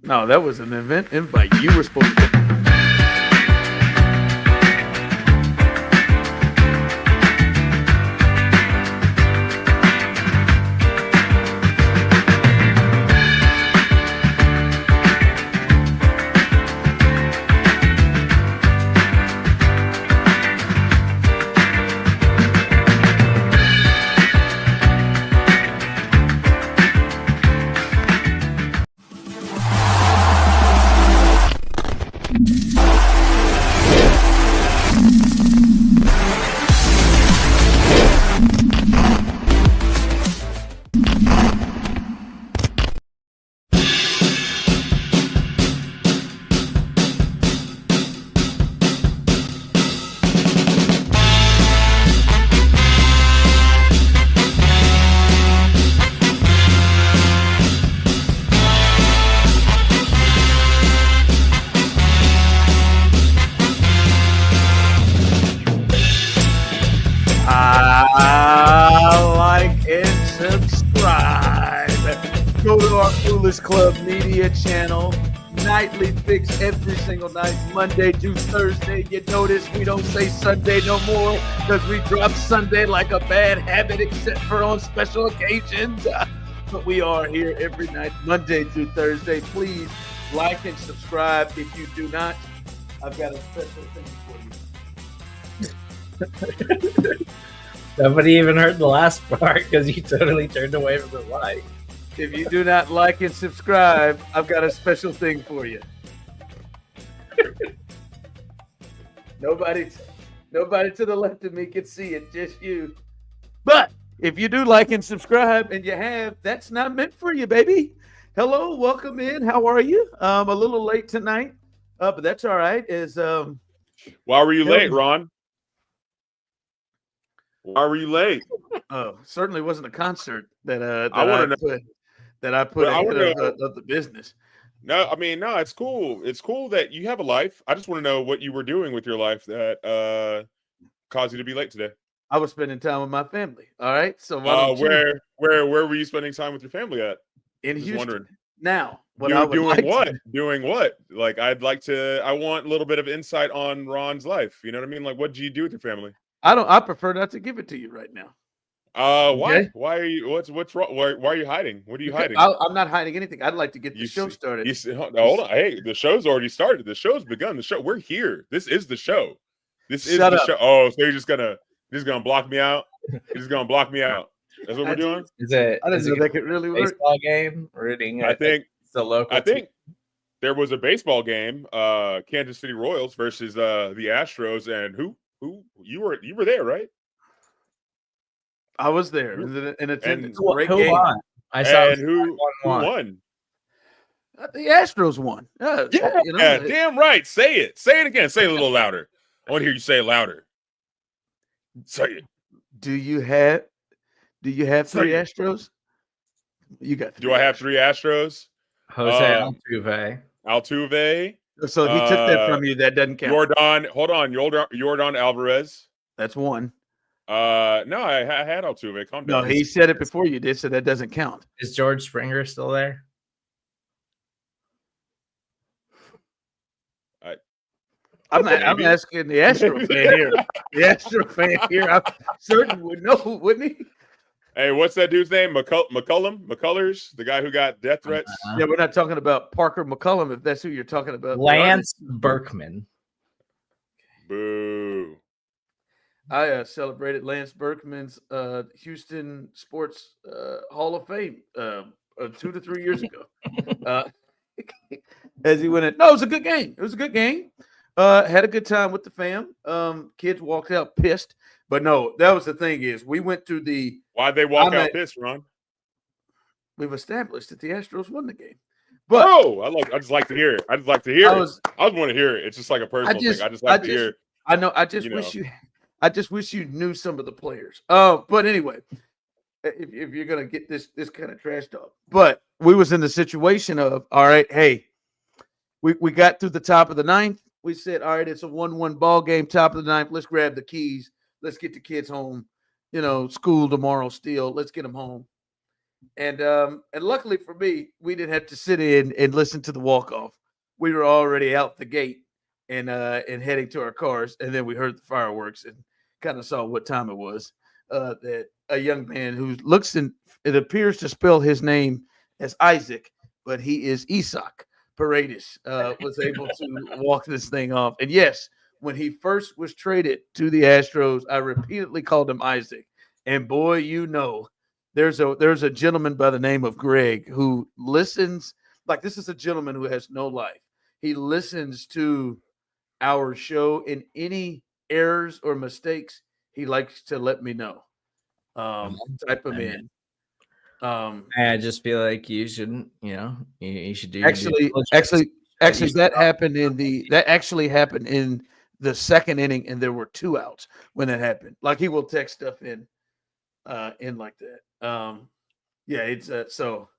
No, that was an event invite. You were supposed to. Like and subscribe. Go to our Foolish Club Media channel. Nightly fix every single night, Monday to Thursday. You notice we don't say Sunday no more because we drop Sunday like a bad habit, except for on special occasions. But we are here every night, Monday through Thursday. Please like and subscribe. If you do not, I've got a special thing for you. Nobody even heard the last part because you totally turned away from the light. If you do not like and subscribe, I've got a special thing for you. Nobody to the left of me can see it, just you. But if you do like and subscribe, and you have, that's not meant for you, baby. Hello, welcome in. How are you? A little late tonight, but that's all right. Why were you late, Ron? Why were you late? Oh, certainly wasn't a concert that I put I ahead of the business. No, I mean, no, it's cool. It's cool that you have a life. I just want to know what you were doing with your life that caused you to be late today. I was spending time with my family. All right. So where were you spending time with your family at? In Houston. Wondering. Now, doing what? Like, I want a little bit of insight on Ron's life. You know what I mean? Like, what did you do with your family? I prefer not to give it to you right now. Why? Okay? Why are you? What's wrong? Why are you hiding? What are you hiding? I'm not hiding anything. I'd like to get the show started. Hold on. Hey, the show's already started. The show's begun. We're here. This is the show. Shut up. Show. Oh, so you're just gonna block me out? You're just gonna block me out. That's what we're doing. I didn't know that could really work. Baseball game rooting. I think the local. I think there was a baseball game. Kansas City Royals versus the Astros, and who you were there, right? I was there in attendance. Great game. Won? I saw. And who won? The Astros won. Yeah, damn right. Say it. Say it again. Say it a little louder. I want to hear you say it louder. Say it. Do you have 3 Astros? You got 3. Do I have 3 Astros? Jose Altuve. So he took that from you. That doesn't count. Yordan Alvarez. That's 1. No, I had Altuve. Calm down. No, he said it before you did, so that doesn't count. Is George Springer still there? I'm asking the Astro fan here. The Astro fan here, I'm certain would know, wouldn't he? Hey, what's that dude's name? McCullers, the guy who got death threats. Yeah, we're not talking about Parker McCullum, if that's who you're talking about. Lance Berkman. Boo. I celebrated Lance Berkman's Houston Sports Hall of Fame 2 to 3 years ago. As he went in. No, it was a good game. It was a good game. Had a good time with the fam. Kids walked out pissed. But no, that was the thing is we went to the – Why'd they walk out pissed, Ron? We've established that the Astros won the game. But I just like to hear it. I just like to hear it. I just want to hear it. It's just like a personal thing. I just like to hear it. I know. I just wish you knew some of the players. But anyway, if you're gonna get this kind of trash talk, but we was in the situation of, all right, hey, we got through the top of the 9th. We said, all right, it's a 1-1 ball game, top of the 9th. Let's grab the keys. Let's get the kids home. School tomorrow still. Let's get them home. And luckily for me, we didn't have to sit in and listen to the walk off. We were already out the gate and heading to our cars, and then we heard the fireworks and kind of saw what time it was. That a young man who looks in it appears to spell his name as Isaac, but he is Isak Paredes, was able to walk this thing off. And yes, when he first was traded to the Astros, I repeatedly called him Isaac. And boy, there's a gentleman by the name of Greg who listens. Like, this is a gentleman who has no life. He listens to our show, and any errors or mistakes, he likes to let me know. Type them in. I just feel like you shouldn't, you should do Actually, that actually happened in the second inning, and there were 2 outs when that happened. Like, he will text stuff in like that. Yeah, it's so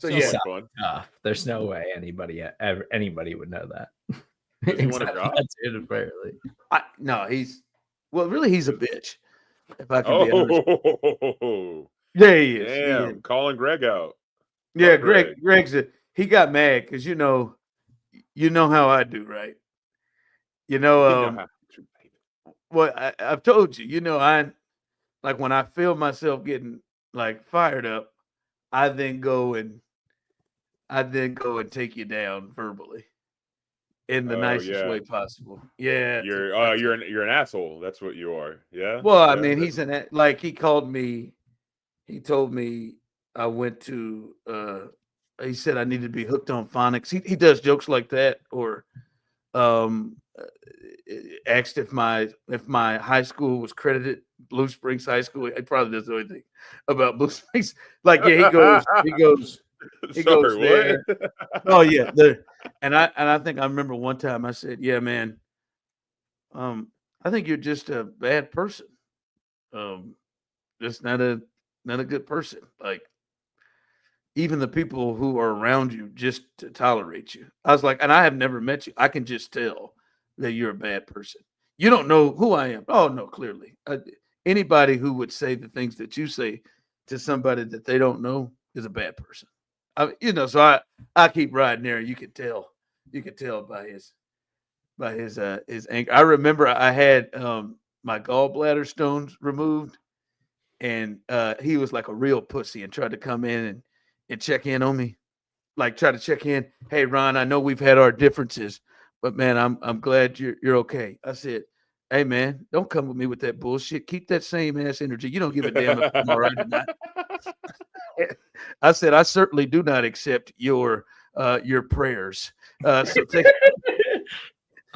yeah. Fun. There's no way anybody would know that. Does he want to drop? That's it, apparently. No, he's a bitch. If I can be honest. Oh, Yeah, he is. damn! Calling Greg out. Yeah, Greg's he got mad because you know how I do, right? Well, I've told you, I like when I feel myself getting like fired up, I then go and take you down verbally in the nicest way possible. Yeah, you're an asshole. That's what you are. Yeah. Well, yeah, I mean, he called me. He told me I went to. He said I needed to be hooked on phonics. He does jokes like that, or asked if my high school was credited Blue Springs High School. He probably doesn't know anything about Blue Springs. Like, yeah, he goes there. Oh yeah, and I think I remember one time I said, "Yeah, man, I think you're just a bad person. Just not a good person. Like, even the people who are around you just to tolerate you." I was like, and I have never met you. I can just tell that you're a bad person. You don't know who I am. Oh no, clearly. Anybody who would say the things that you say to somebody that they don't know is a bad person. So I keep riding there. You could tell by his anger. I remember I had my gallbladder stones removed, and he was like a real pussy and tried to come in and check in on me, like try to check in. Hey, Ron, I know we've had our differences, but man, I'm glad you're okay. I said, hey man, don't come with me with that bullshit. Keep that same ass energy. You don't give a damn if I'm all right or not. I said, I certainly do not accept your prayers. So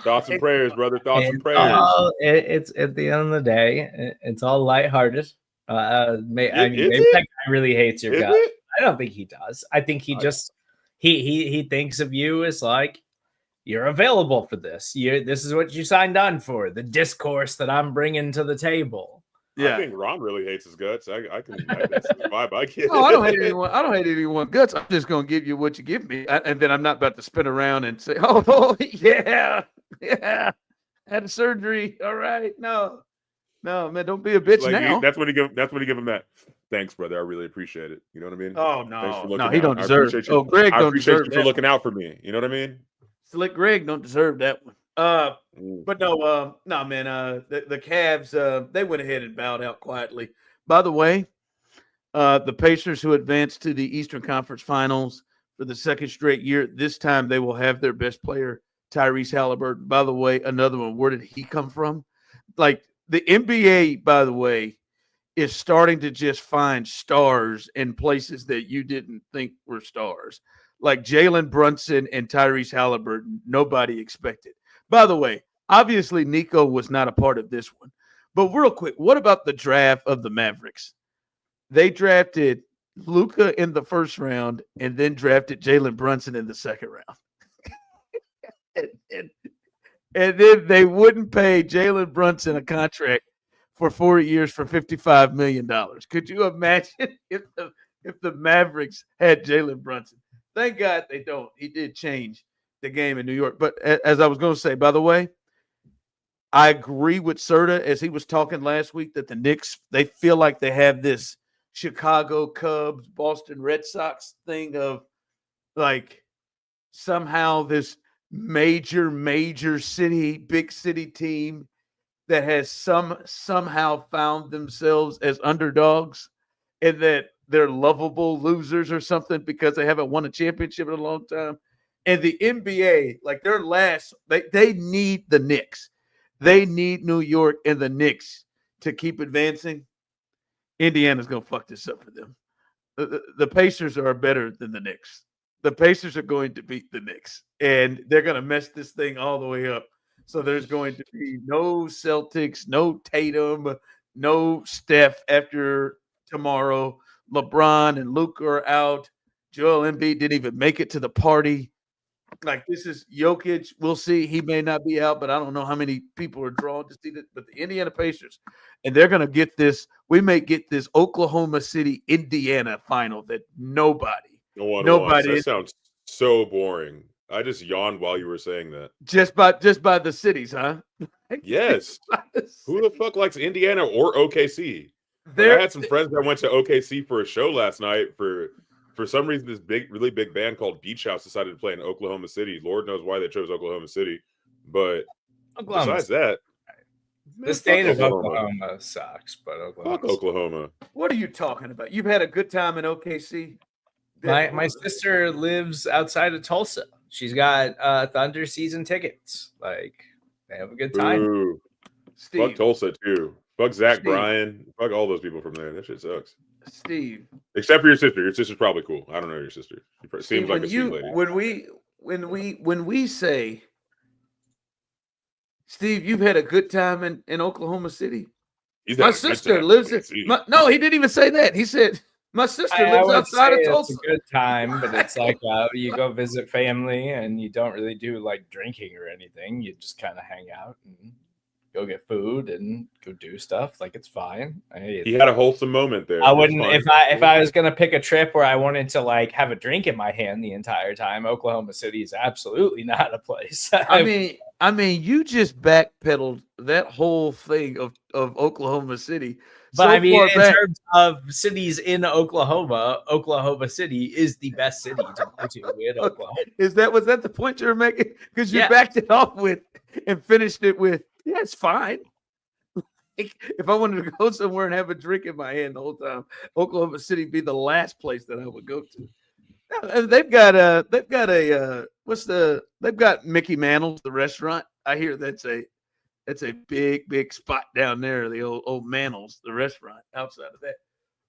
thoughts and prayers, brother. Thoughts and prayers. It's at the end of the day, it's all lighthearted. Maybe that guy really hates your guts. I don't think he does. I think he just he thinks of you as like, you're available for this. This is what you signed on for. The discourse that I'm bringing to the table. Yeah, I think Ron really hates his guts. I can that's the vibe I get. No, I don't hate anyone. I don't hate anyone's guts. I'm just gonna give you what you give me, and then I'm not about to spin around and say, "Oh, yeah, had a surgery. All right, no, man, don't be a bitch like now." That's what he give him that. Thanks, brother. I really appreciate it. You know what I mean? Oh no, he don't deserve it. Oh, Greg don't deserve it for looking out for me. You know what I mean? Slick Greg don't deserve that one. But no, man. The Cavs, they went ahead and bowed out quietly. By the way, the Pacers, who advanced to the Eastern Conference Finals for the second straight year, this time they will have their best player, Tyrese Halliburton. By the way, another one. Where did he come from? Like, the NBA, by the way, is starting to just find stars in places that you didn't think were stars. Like Jalen Brunson and Tyrese Halliburton, nobody expected. By the way, obviously Nico was not a part of this one. But real quick, what about the draft of the Mavericks? They drafted Luka in the first round and then drafted Jalen Brunson in the second round. and then they wouldn't pay Jalen Brunson a contract for 4 years for $55 million. Could you imagine if the Mavericks had Jalen Brunson? Thank God they don't. He did change the game in New York. But as I was going to say, by the way, I agree with Serda as he was talking last week that the Knicks, they feel like they have this Chicago Cubs, Boston Red Sox thing of like somehow this major city, big city team that has somehow found themselves as underdogs and that they're lovable losers or something because they haven't won a championship in a long time. And the NBA, like their last, they need the Knicks. They need New York and the Knicks to keep advancing. Indiana's going to fuck this up for them. The Pacers are better than the Knicks. The Pacers are going to beat the Knicks, and they're going to mess this thing all the way up. So there's going to be no Celtics, no Tatum, no Steph after tomorrow. LeBron and Luka are out. Joel Embiid didn't even make it to the party. Like this is Jokic. We'll see. He may not be out, but I don't know how many people are drawn to see this. But the Indiana Pacers, and they're going to get this. We may get this Oklahoma City, Indiana final that nobody. That sounds so boring. I just yawned while you were saying that. Just by the cities, huh? Yes. Who the fuck likes Indiana or OKC? Like, I had some friends that went to OKC for a show last night. For some reason, this really big band called Beach House decided to play in Oklahoma City. Lord knows why they chose Oklahoma City. But besides that, the state of Oklahoma sucks. But Oklahoma. What are you talking about? You've had a good time in OKC. My sister lives outside of Tulsa. She's got Thunder season tickets. Like they have a good time. Ooh. Fuck Tulsa too. Fuck Zach Bryan. Fuck all those people from there. That shit sucks. Steve. Except for your sister. Your sister's probably cool. I don't know your sister. She seems like a sweet lady. When we say, Steve, you've had a good time in Oklahoma City. My sister lives in. No, he didn't even say that. He said my sister lives outside of Tulsa. It's a good time, but it's like you go visit family and you don't really do like drinking or anything. You just kind of hang out and go get food and go do stuff. Like it's fine. He had a wholesome moment there. I wouldn't if I was gonna pick a trip where I wanted to like have a drink in my hand the entire time. Oklahoma City is absolutely not a place. I mean, you just backpedaled that whole thing of Oklahoma City. But I mean, in terms of cities in Oklahoma, Oklahoma City is the best city to go to in Oklahoma. Was that the point you were making? Because you backed it off with and finished it with, yeah, it's fine. If I wanted to go somewhere and have a drink in my hand the whole time, Oklahoma City would be the last place that I would go to. They've got Mickey Mantle's, the restaurant. I hear that's a big spot down there, the old Mantle's, the restaurant outside of that.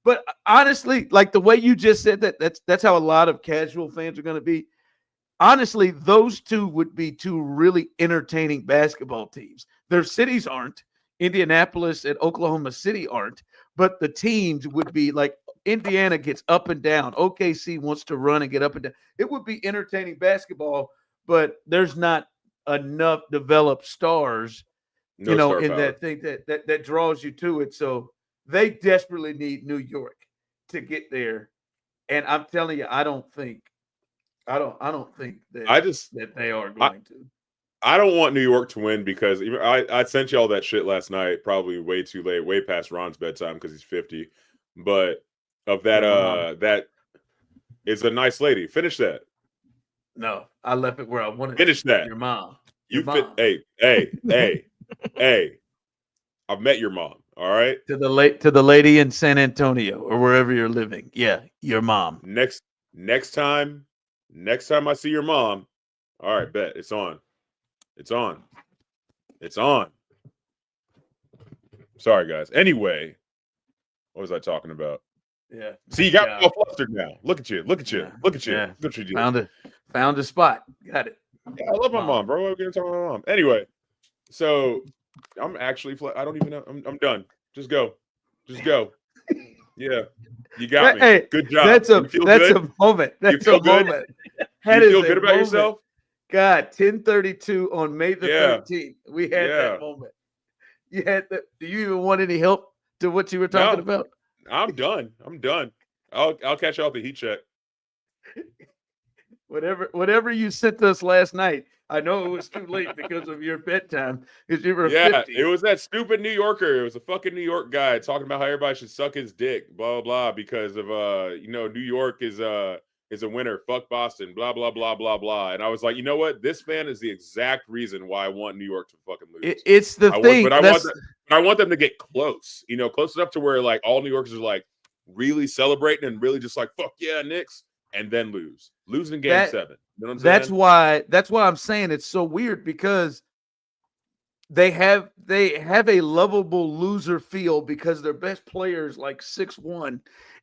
But honestly, like the way you just said that's how a lot of casual fans are going to be. Honestly, those two would be two really entertaining basketball teams. Their cities aren't. Indianapolis and Oklahoma City aren't. But the teams would be like Indiana gets up and down. OKC wants to run and get up and down. It would be entertaining basketball, but there's not enough developed stars, in that thing that draws you to it. So they desperately need New York to get there. And I'm telling you, I don't think that they are going to. I don't want New York to win because I sent y'all that shit last night, probably way too late, way past Ron's bedtime because he's 50. But of that, that is a nice lady. Finish that. No, I left it where I wanted. Finish that. Your mom. Hey. I've met your mom. All right. To the lady in San Antonio or wherever you're living. Yeah, your mom. Next time I see your mom. All right, bet it's on. It's on. Sorry, guys. Anyway, what was I talking about? Yeah. See, you got me all flustered now. Look at you. Yeah. Look at you. Found a spot. Got it. Yeah, I love my mom, bro. I'm going to talk about my mom. Anyway, so I'm actually I don't even know. I'm done. Just go. Yeah. You got me. Hey, good job. That's a moment. You feel good? You feel good about yourself? God, 10:32 on May the 13th. We had that moment. You had that. Do you even want any help to what you were talking about? I'm done. I'll catch y'all at the heat check. Whatever you sent us last night. I know it was too late because of your bedtime. Because you were 50. It was that stupid New Yorker. It was a fucking New York guy talking about how everybody should suck his dick, blah blah, because of New York is a winner. Fuck Boston, blah blah blah blah blah. And I was like, you know what? This fan is the exact reason why I want New York to fucking lose. It's the thing. I want them to get close. Close enough to where like all New Yorkers are like really celebrating and really just like fuck yeah, Knicks, and then losing in game 7. You know what I'm saying? That's why I'm saying it's so weird, because they have a lovable loser feel because their best players like 6'1",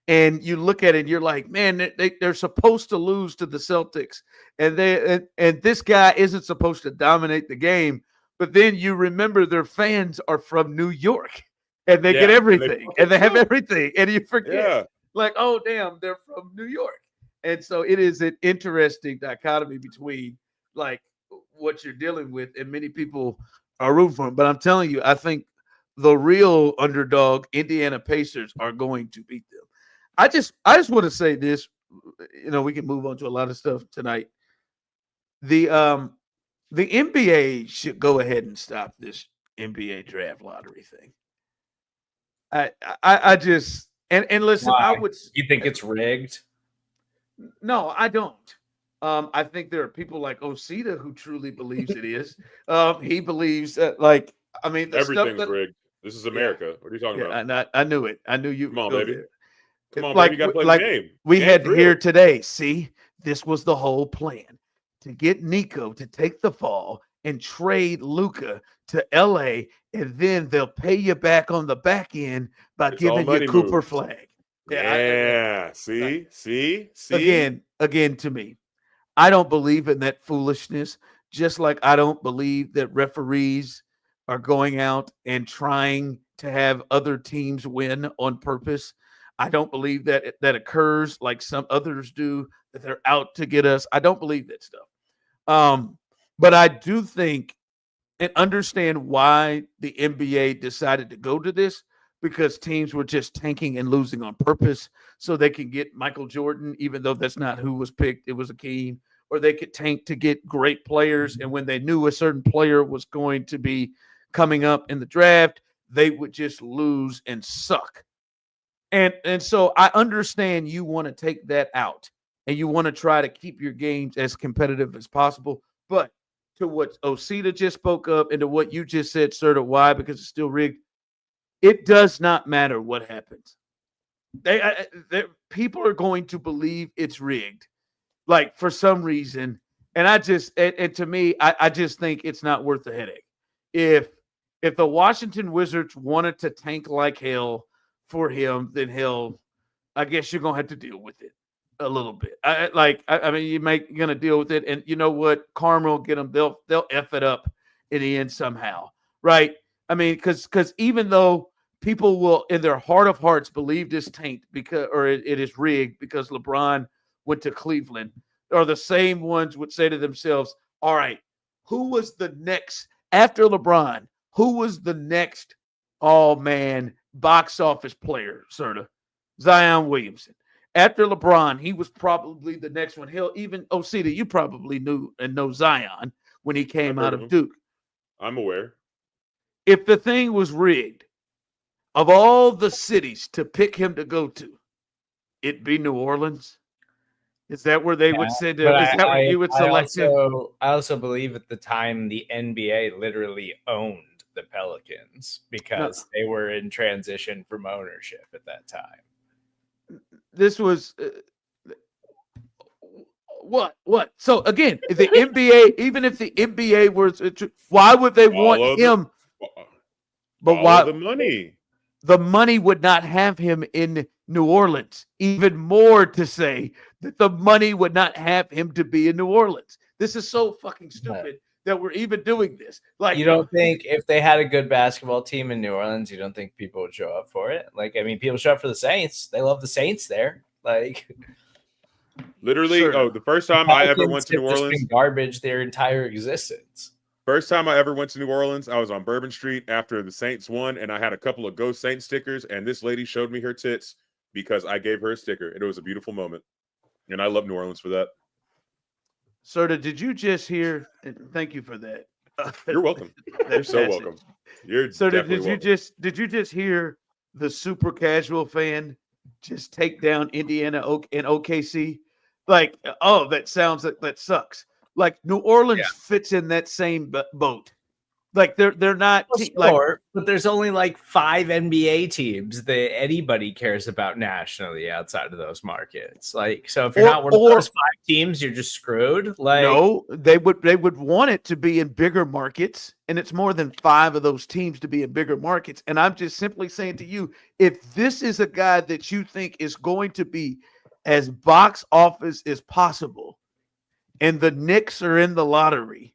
and you look at it and you're like, man, they're supposed to lose to the Celtics, and this guy isn't supposed to dominate the game. But then you remember their fans are from New York, and they get everything, and they have everything, and you forget, like, oh damn, they're from New York. And so it is an interesting dichotomy between like what you're dealing with, and many people are rooting for them. But I'm telling you, I think the real underdog, Indiana Pacers, are going to beat them. I just want to say this. We can move on to a lot of stuff tonight. The NBA should go ahead and stop this NBA draft lottery thing. I just and listen. Why? You think it's rigged? No, I don't. I think there are people like Osita who truly believes it is. He believes that, everything's rigged. This is America. What are you talking about? I knew it. I knew you. Come on, baby. There. Come on, baby. You got to play the game. We had here today. See, this was the whole plan, to get Nico to take the fall and trade Luka to LA, and then they'll pay you back on the back end by giving you Cooper Flag. Yeah. See. Again, to me, I don't believe in that foolishness. Just like I don't believe that referees are going out and trying to have other teams win on purpose. I don't believe that occurs like some others do, that they're out to get us. I don't believe that stuff. But I do think and understand why the NBA decided to go to this, because teams were just tanking and losing on purpose so they can get Michael Jordan, even though that's not who was picked. It was Akeem. Or they could tank to get great players. And when they knew a certain player was going to be coming up in the draft, they would just lose and suck. And so I understand you want to take that out and you want to try to keep your games as competitive as possible. But to what Osita just spoke up and to what you just said, Serda, why? Because it's still rigged. It does not matter what happens. People are going to believe it's rigged, like for some reason. And to me, I just think it's not worth the headache. If the Washington Wizards wanted to tank like hell for him, then I guess you're gonna have to deal with it a little bit. You're gonna deal with it, and you know what? Karma will get them. They'll F it up in the end somehow, right? I mean, because even though people will, in their heart of hearts, believe this tanked it is rigged because LeBron went to Cleveland, or the same ones would say to themselves, all right, who was the next after LeBron? Who was the next all-man box office player, Serda? Zion Williamson. After LeBron, he was probably the next one. Hell, even Osita, you probably knew and know Zion when he came out of Duke. I'm aware. If the thing was rigged, of all the cities to pick him to go to, it'd be New Orleans. Is that where they would send him? Is that where you would select him? I also believe at the time the NBA literally owned the Pelicans because they were in transition from ownership at that time. This was what? So again, if the NBA, even if the NBA were, why would they want him? But why? The money. The money would not have him in New Orleans. Even more to say that the money would not have him to be in New Orleans. This is so fucking stupid that we're even doing this. Like, you don't think if they had a good basketball team in New Orleans, you don't think people would show up for it? Like, I mean, people show up for the Saints. They love the Saints there. Like, literally, the first time I ever went to New Orleans, been garbage their entire existence. First time I ever went to New Orleans, I was on Bourbon Street after the Saints won, and I had a couple of Go Saints stickers, and this lady showed me her tits because I gave her a sticker, and it was a beautiful moment. And I love New Orleans for that. Serda, did you just hear? And thank you for that. You're welcome. You're so welcome. You're definitely welcome. Did you just hear the super casual fan just take down Indiana and OKC? Like, oh, that sucks. Like New Orleans fits in that same boat. Like they're not but there's only like 5 NBA teams that anybody cares about nationally outside of those markets. Like, so if you're not one of those 5 teams, you're just screwed. Like, no, they would want it to be in bigger markets, and it's more than 5 of those teams to be in bigger markets. And I'm just simply saying to you, if this is a guy that you think is going to be as box office as possible, and the Knicks are in the lottery,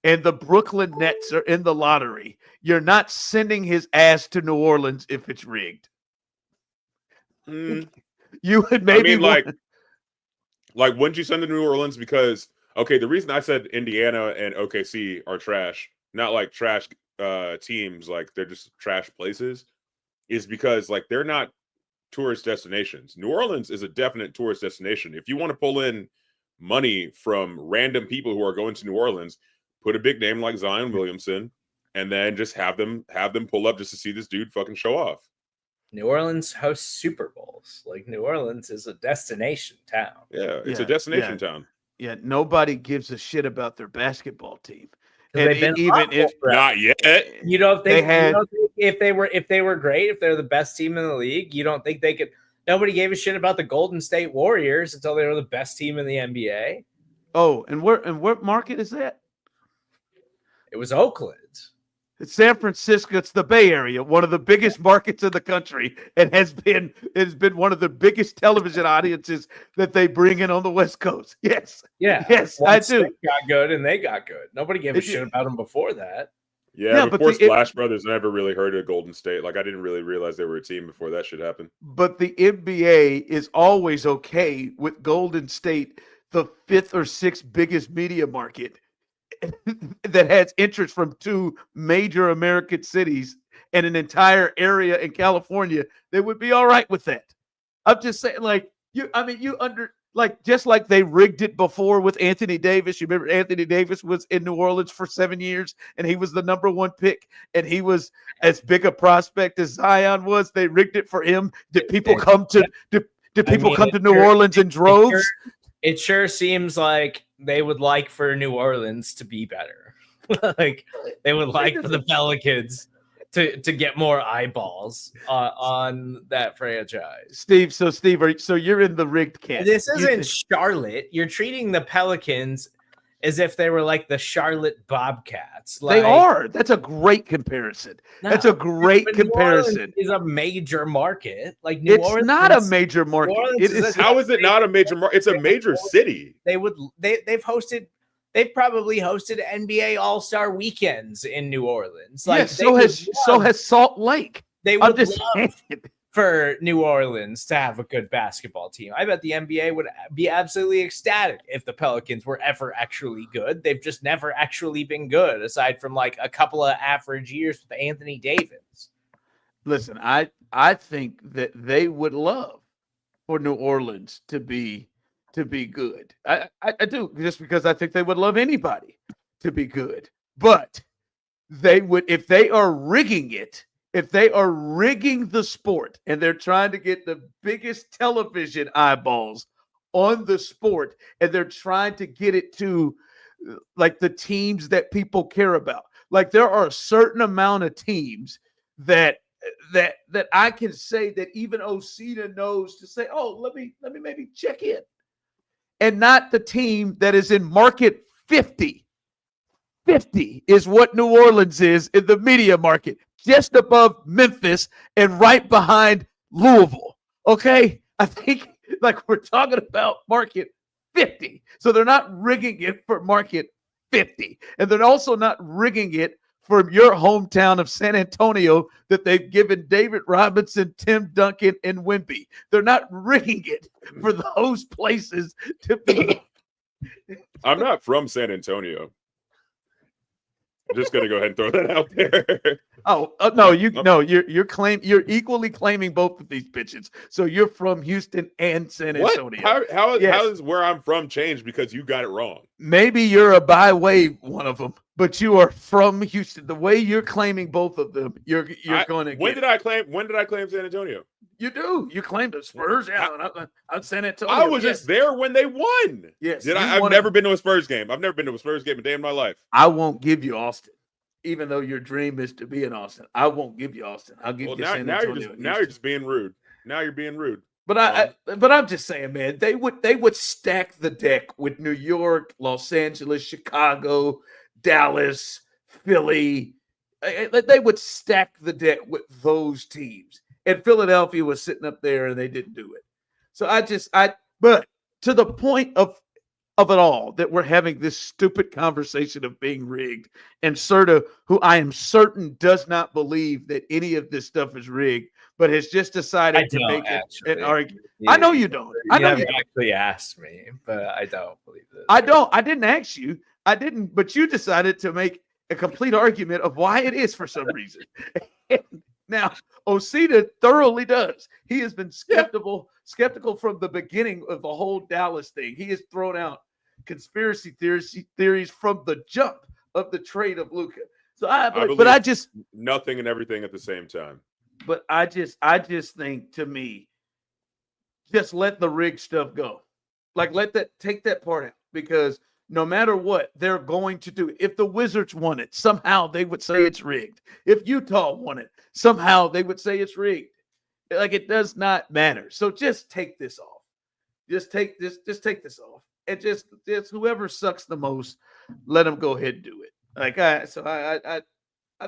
and the Brooklyn Nets are in the lottery, you're not sending his ass to New Orleans if it's rigged. You would maybe like wouldn't you send to New Orleans? Because the reason I said Indiana and OKC are trash, not like trash teams, like they're just trash places, is because like they're not tourist destinations. New Orleans is a definite tourist destination. If you want to pull in money from random people who are going to New Orleans, put a big name like Zion Williamson, and then just have them pull up just to see this dude fucking show off. New Orleans hosts Super Bowls. Like, New Orleans is a destination town. Yeah, it's a destination town. Yeah, nobody gives a shit about their basketball team. And even if not yet, if they were great, if they're the best team in the league, you don't think they could? Nobody gave a shit about the Golden State Warriors until they were the best team in the NBA. Oh, and what market is that? It was Oakland. It's San Francisco. It's the Bay Area, one of the biggest markets in the country, and has been one of the biggest television audiences that they bring in on the West Coast. Yes, yes, I do. Got good, and they got good. Nobody gave a shit about them before that. Yeah, before Splash Brothers, I never really heard of Golden State. Like, I didn't really realize they were a team before that shit happened. But the NBA is always okay with Golden State, the 5th or 6th biggest media market, that has interest from 2 major American cities and an entire area in California. They would be all right with that. I'm just saying, just like they rigged it before with Anthony Davis. You remember Anthony Davis was in New Orleans for 7 years, and he was the number 1 pick, and he was as big a prospect as Zion was. They rigged it for him. Did people come to New Orleans in droves? It sure seems like they would like for New Orleans to be better. Like, they would like for the Pelicans to get more eyeballs on that franchise. Steve, so you're in the rigged camp. This isn't Charlotte. You're treating the Pelicans as if they were like the Charlotte Bobcats. They are. That's a great comparison. That's a great comparison. New Orleans is a major market. Like, It's not a major market. How is it not a major market? It's a major city. They've probably hosted NBA All-Star weekends in New Orleans. Like, so has Salt Lake. They would love for New Orleans to have a good basketball team. I bet the NBA would be absolutely ecstatic if the Pelicans were ever actually good. They've just never actually been good, aside from like a couple of average years with Anthony Davis. Listen, I think that they would love for New Orleans to be good. I do, just because I think they would love anybody to be good. But they would, if they are rigging it, if they are rigging the sport and they're trying to get the biggest television eyeballs on the sport, and they're trying to get it to like the teams that people care about. Like, there are a certain amount of teams that I can say that even Osita knows to say, oh, let me maybe check in. And not the team that is in market 50. 50 is what New Orleans is in the media market, just above Memphis and right behind Louisville. Okay? I think like we're talking about market 50. So they're not rigging it for market 50. And they're also not rigging it for your hometown of San Antonio that they've given David Robinson, Tim Duncan, and Wemby. They're not rigging it for those places to be. I'm not from San Antonio. Just gonna go ahead and throw that out there. You're equally claiming both of these bitches. So you're from Houston and San Antonio. How is where I'm from changed because you got it wrong? Maybe you're a by-way one of them, but you are from Houston. The way you're claiming both of them, you're going to. When did I claim San Antonio? You do. You claimed the Spurs. Yeah, I'm San Antonio. I was just there when they won. Yes. I've never been to a Spurs game. I've never been to a Spurs game a day in my life. I won't give you Austin. Even though your dream is to be in Austin, I won't give you Austin. I'll give you San Antonio. Now you're just being rude. Now you're being rude. But I'm just saying, man, they would stack the deck with New York, Los Angeles, Chicago, Dallas, Philly. They would stack the deck with those teams. And Philadelphia was sitting up there and they didn't do it. So but to the point of it all, that we're having this stupid conversation of being rigged, and Serda, who I am certain does not believe that any of this stuff is rigged, but has just decided to make it an argument. I know you don't. I know you actually asked me, but I don't believe this. I didn't ask you. I didn't, but you decided to make a complete argument of why it is for some reason. Now, Osita thoroughly does. He has been skeptical from the beginning of the whole Dallas thing. He has thrown out conspiracy theories from the jump of the trade of Luka. So I just nothing and everything at the same time. But I just think, to me, just let the rig stuff go. Like, take that part out, because no matter what they're going to do, if the Wizards won it, somehow they would say it's rigged. If Utah won it, somehow they would say it's rigged. Like, it does not matter. So just take this off. Just take this off. And just whoever sucks the most, let them go ahead and do it. I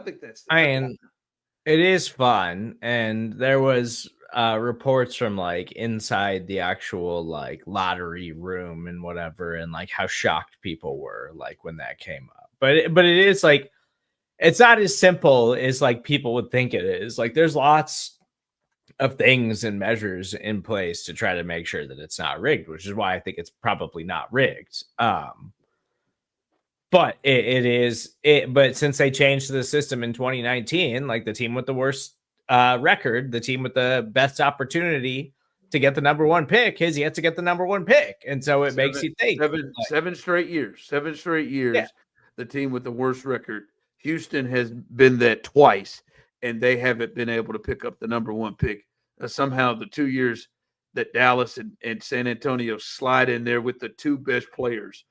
think that's. It is fun, and there was reports from like inside the actual like lottery room and whatever, and like how shocked people were like when that came up. But it is like, it's not as simple as like people would think it is. Like, there's lots of things and measures in place to try to make sure that it's not rigged, which is why I think it's probably not rigged. But but since they changed the system in 2019, like, the team with the worst record, the team with the best opportunity to get the number one pick has yet to get the number one pick. And so it makes you think. Seven straight years. Yeah. The team with the worst record. Houston has been that twice, and they haven't been able to pick up the number one pick. Somehow the 2 years that Dallas and San Antonio slide in there with the two best players,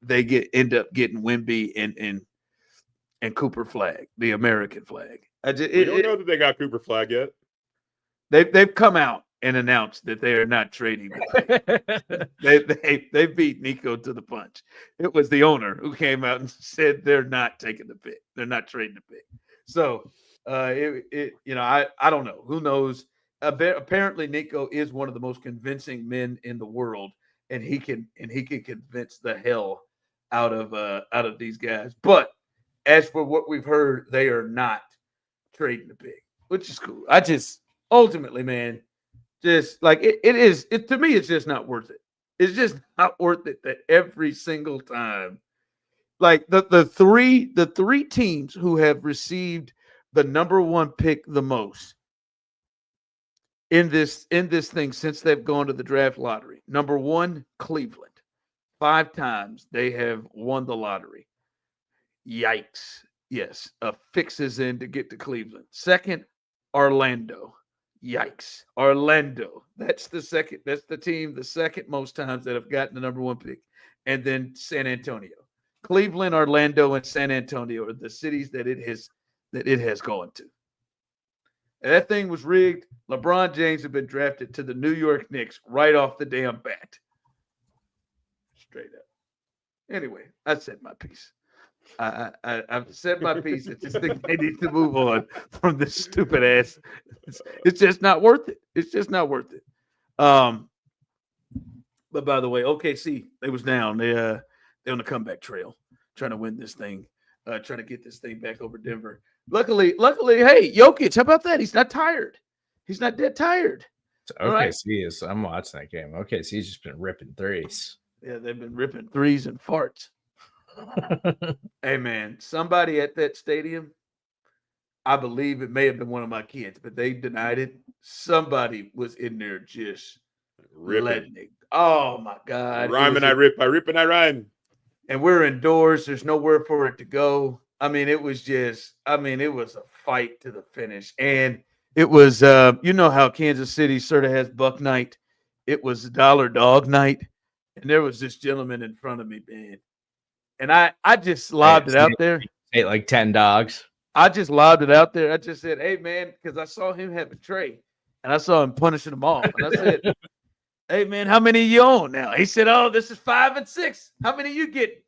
they end up getting Wemby and Cooper Flag, the American flag. We don't know that they got Cooper Flag yet. They've come out and announced that they are not trading. They beat Nico to the punch. It was the owner who came out and said they're not taking the pick. They're not trading the pick. So I don't know. Who knows? Apparently Nico is one of the most convincing men in the world, and he can convince the hell out of these guys. But as for what we've heard, they are not trading the pick, which is cool. I just ultimately, man, just like it is to me, it's just not worth it. It's just not worth it that every single time, like the three teams who have received the number one pick the most in this thing since they've gone to the draft lottery. Number one, Cleveland. 5 times they have won the lottery. Yikes. Yes, a fix is in to get to Cleveland. Second, Orlando. Yikes. Orlando. That's the team the second most times that have gotten the number one pick. And then San Antonio. Cleveland, Orlando, and San Antonio are the cities that it has gone to. And that thing was rigged. LeBron James had been drafted to the New York Knicks right off the damn bat. Straight up. Anyway, I said my piece. I've said my piece. I just think they need to move on from this stupid ass. It's just not worth it. It's just not worth it. But by the way, OKC, they was down. They're on the comeback trail, trying to win this thing, trying to get this thing back over Denver. Luckily, hey, Jokic, how about that? He's not tired. He's not dead tired. OKC is. I'm watching that game. OKC's just been ripping threes. Yeah, they've been ripping threes and farts. Hey, man, somebody at that stadium, I believe it may have been one of my kids, but they denied it. Somebody was in there just letting it. Oh, my God. Rhyme and I rip and I rhyme. And we're indoors. There's nowhere for it to go. I mean, it was a fight to the finish. And it was, you know how Kansas City sort of has Buck Night. It was Dollar Dog Night. And there was this gentleman in front of me, man. And I just lobbed it out there. Ate like 10 dogs. I just lobbed it out there. I just said, hey, man, because I saw him have a tray. And I saw him punishing them all. And I said, hey, man, how many you own now? He said, oh, this is 5 and 6. How many you get?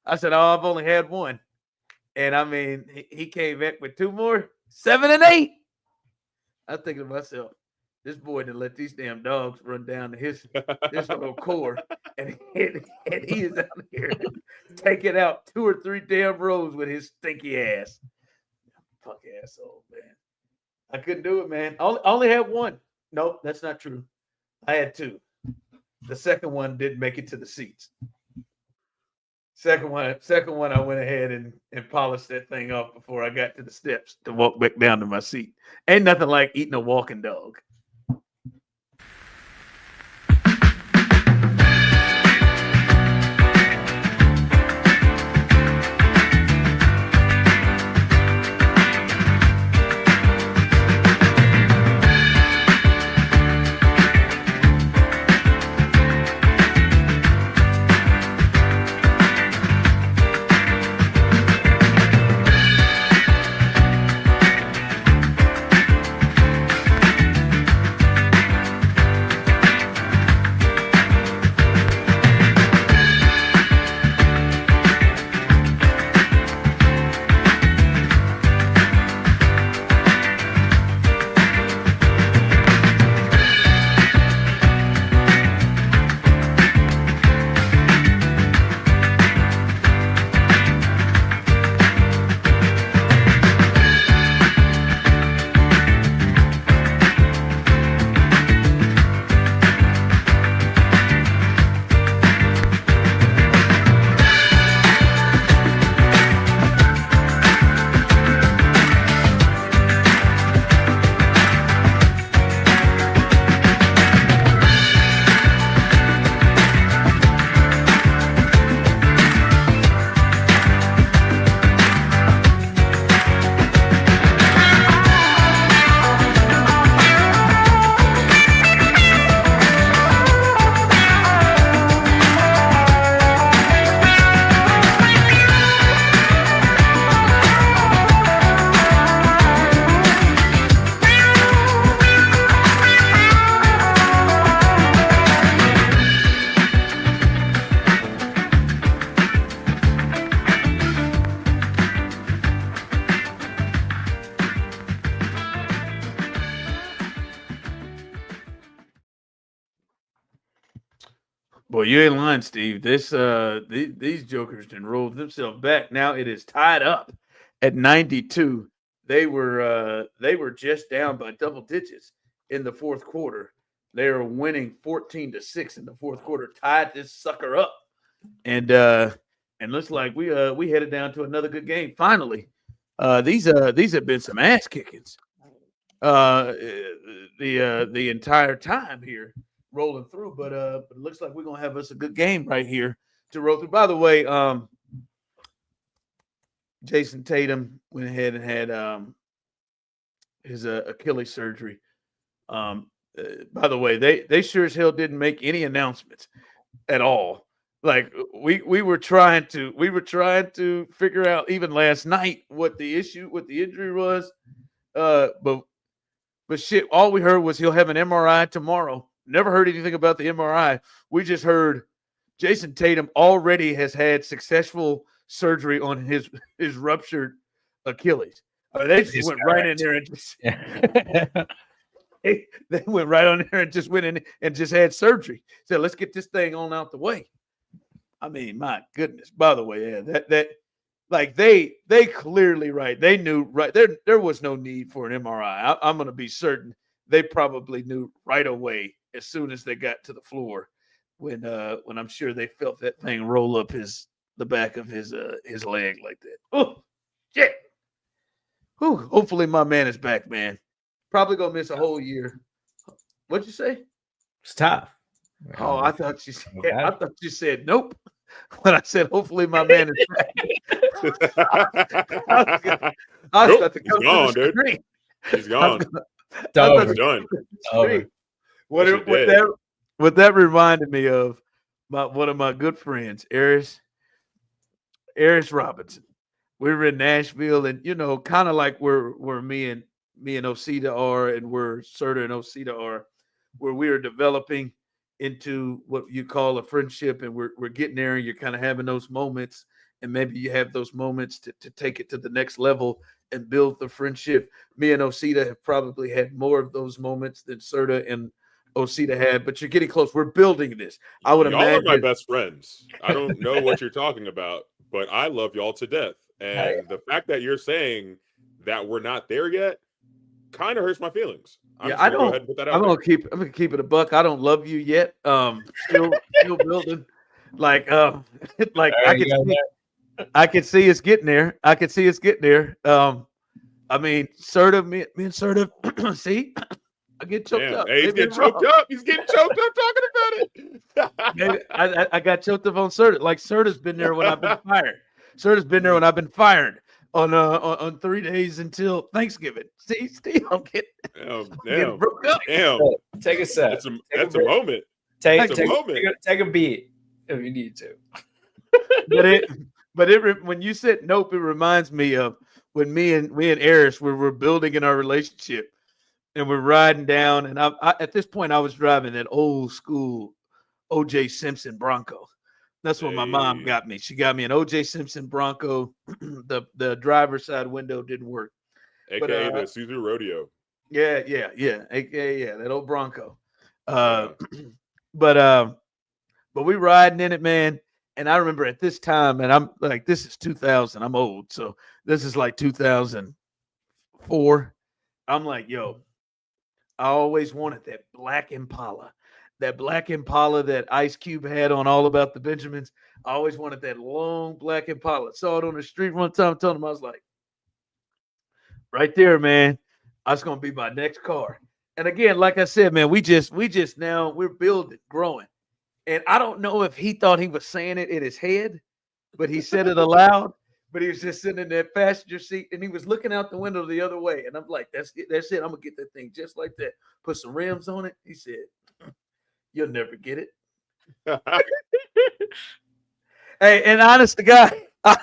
I said, oh, I've only had one. And I mean, he came back with 2 more, 7 and 8. I was thinking to myself, this boy didn't let these damn dogs run down to his little core. And he is out here taking out 2 or 3 damn rows with his stinky ass. Fuck asshole, man. I couldn't do it, man. I only had 1. Nope, that's not true. I had 2. The second one didn't make it to the seats. Second one, I went ahead and polished that thing off before I got to the steps to walk back down to my seat. Ain't nothing like eating a walking dog. Boy, you ain't lying, Steve. These jokers done rolled themselves back. Now it is tied up at 92. They were just down by double digits in the fourth quarter. They are winning 14-6 in the fourth quarter. Tied this sucker up, and looks like we headed down to another good game. Finally, these have been some ass kickings. The entire time here. Rolling through, but it looks like we're gonna have us a good game right here to roll through. By the way, Jason Tatum went ahead and had his Achilles surgery. By the way, they sure as hell didn't make any announcements at all. Like we were trying to figure out even last night what the injury was. But shit, all we heard was he'll have an MRI tomorrow. Never heard anything about the MRI. We just heard Jason Tatum already has had successful surgery on his ruptured Achilles. They just went right in there and just they went right on there and just went in and just had surgery. Said, let's get this thing on out the way. I mean, my goodness. By the way, yeah, that like they clearly right. They knew right there was no need for an MRI. I'm going to be certain they probably knew right away as soon as they got to the floor when I'm sure they felt that thing roll up his the back of his leg like that. Oh, shit. Whew, hopefully my man is back, man. Probably gonna miss a whole year. What'd you say? It's tough. Oh, I thought you said nope. When I said hopefully my man is back. I was about to come gone, to the dude. screen. He's gone. It's done. What that reminded me of one of my good friends, Aris Robinson. We were in Nashville, and kind of like where me and Osita are, and where Serda and Osita are, where we are developing into what you call a friendship, and we're getting there, and you're kind of having those moments, and maybe you have those moments to take it to the next level and build the friendship. Me and Osita have probably had more of those moments than Serda and Osita had, but you're getting close. We're building this. I would imagine. Y'all are my best friends. I don't know what you're talking about, but I love y'all to death. And the fact that you're saying that we're not there yet kind of hurts my feelings. I'm just gonna go ahead and put that out I'm gonna keep it a buck. I don't love you yet. Still building. Like I can see it's getting there. I mean, Serda, me and Serda, see, I get choked up. Hey, he's getting choked up. He's getting choked up talking about it. Maybe I got choked up on Serda. Like Serda's been there when I've been fired. Serda's been there when I've been fired on 3 days until Thanksgiving. See, Steve, I'm getting broke up. Damn. Take a sip. That's a moment. Take a beat if you need to. But when you said nope, it reminds me of when me and Eris we're building in our relationship, and we're riding down. And I at this point I was driving that old school O.J. Simpson Bronco. That's what my mom got me. She got me an O.J. Simpson Bronco. The driver's side window didn't work. AKA the Suzu Rodeo. Yeah. AKA that old Bronco. But we riding in it, man. And I remember at this time, and I'm like, this is 2000. I'm old, so this is like 2004. I'm like, yo, I always wanted that black Impala. That black Impala that Ice Cube had on All About the Benjamins. I always wanted that long black Impala. Saw it on the street one time. Told him, I was like, right there, man. That's gonna be my next car. And again, like I said, man, we just now we're building, growing. And I don't know if he thought he was saying it in his head, but he said it aloud. But he was just sitting in that passenger seat, and he was looking out the window the other way. And I'm like, that's it. I'm gonna get that thing just like that. Put some rims on it. He said, you'll never get it. Hey, and honest to God, I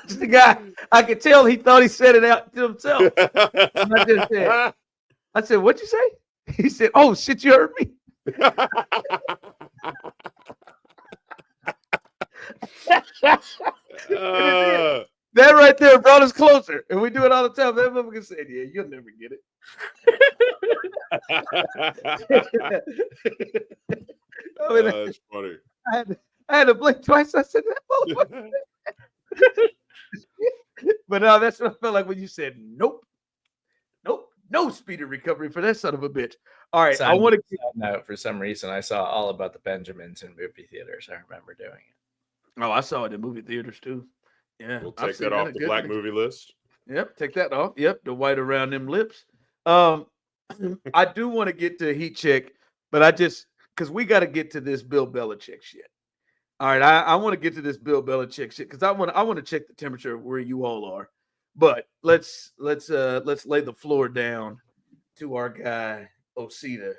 could tell he thought he said it out to himself. And I said, what'd you say? He said, oh, shit, you heard me. That right there brought us closer, and we do it all the time. That motherfucker said, yeah, you'll never get it. I mean, that's funny. I had to blink twice. I said that motherfucker. But no, that's what I felt like when you said nope, no speedy recovery for that son of a bitch. All right, I want to note for some reason I saw All About the Benjamins in movie theaters. I remember doing it. Oh, I saw it in movie theaters too. Yeah, we'll take that off the black movie list. Yep, take that off. Yep, the white around them lips. I do want to get to heat check, but because we got to get to this Bill Belichick shit. All right, I want to get to this Bill Belichick shit because I want to check the temperature of where you all are. But let's lay the floor down to our guy Osita.